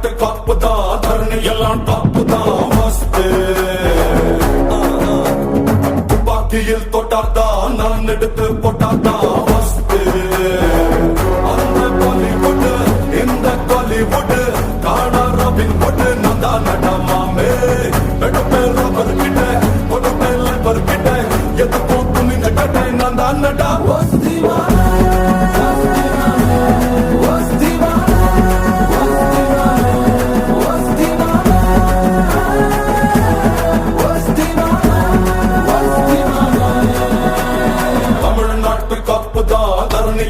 தமிழ்நாட்டு காப்பு தான் தரணி எல்லாம் டாப்பு தான் மஸ்து துப்பாக்கியில் தொட்டாதான் நான் எடுத்து போட்டாதான் மஸ்து அந்த பாலிவுட் இந்த காலிவுட் காணா ராபின் புட் நான் தான் நடமாமே எடுப்பே ரப்பர் கிட்ட கொடுப்பே லேபர் கிட்ட எதுக்கும் துணி நட்டை நான் தான் நடா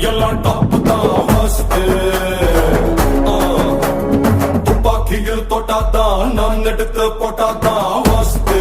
எல்லாம் டாப்பு தான் மஸ்து துப்பாக்கியில் தொட்டாதான் நான் எடுத்து போட்டாதான் மஸ்து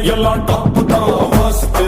எல்லாம் டாப்பு தான் மஸ்து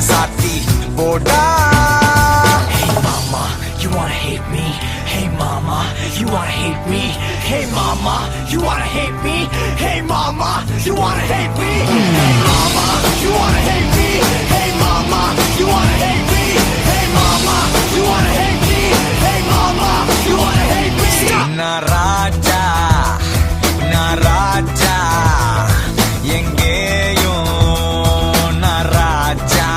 சாத்தி போடா. Hey mama, you wanna hate me? Hey mama, you wanna hate me? Hey mama, you wanna hate me? Hey mama, you wanna hate me? Hey mama, you wanna hate me? Hey mama, you wanna hate me? Hey mama, you wanna hate me? Hey mama, you wanna hate me? Na raja, na raja, எங்கேயோ na raja,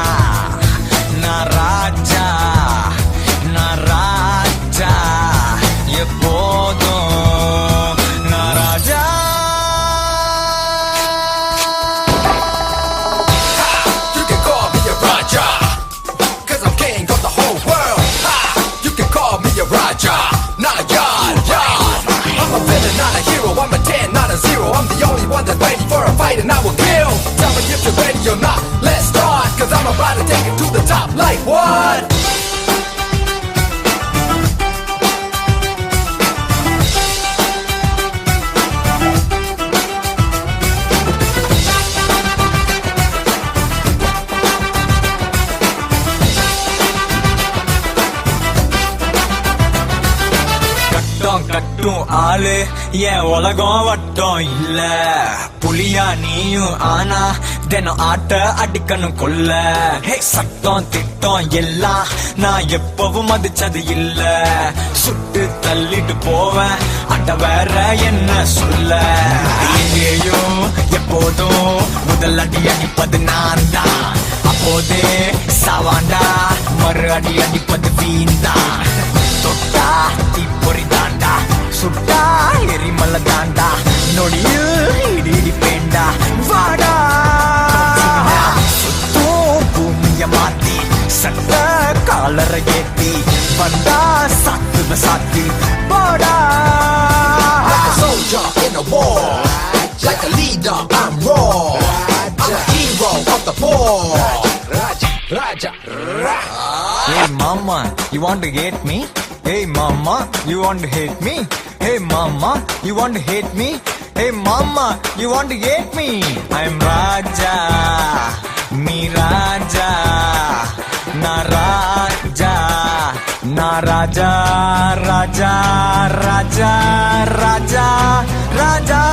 na raja, na raja, எப்போதும் na raja. You can call me a Raja, 'cause I'm king of the whole world. Ha! You can call me a Raja, not a god, god. I'm a villain, not a hero. I'm a 10, not a 0. I'm the only one that's ready for a fight and I will kill. Tell me if you're ready or not. Let's start, 'cause I'm about to take it to the top. Like what? கட்டம் கட்டும் ஆளு என் உலகம் வட்டம் இல்ல. புலியா நீயும் ஆனா தினம் ஆட்ட அடிக்கணும் கொல்ல. ஹே சட்டம் திட்டம் எல்லாம் நான் எப்பவும் மதிச்சது இல்ல. சுட்டு தள்ளிட்டு போவேன் அட்ட வேற என்ன சொல்ல. எங்கேயோ எப்போதும் முதல் அடி அடிப்பது நான் தான். அப்போதே சாவாண்டா மறு அடி அடிப்பது வீண்தான். தொட்டா தீப்பொறி தாண்டா சுட்டா எரிமலை தாண்டா நொடியில் இடி பேண்டா வாடா. சுத்தும் பூமிய மாத்தி சட்ட காலரை ஏத்தி வந்தா சாத்துவ சாத்தி போடா. Like a soldier in a war, like a leader I'm raw. I'm a hero of the poor. Raja, Raja, Raja. Hey mama, you want to hate me? Hey mama, you want to hate me? Hey mama, you want to hate me? Hey mama, you want to hate me? I'm Raja, me Raja, na Raja, na Raja, Raja, Raja, Raja, Raja.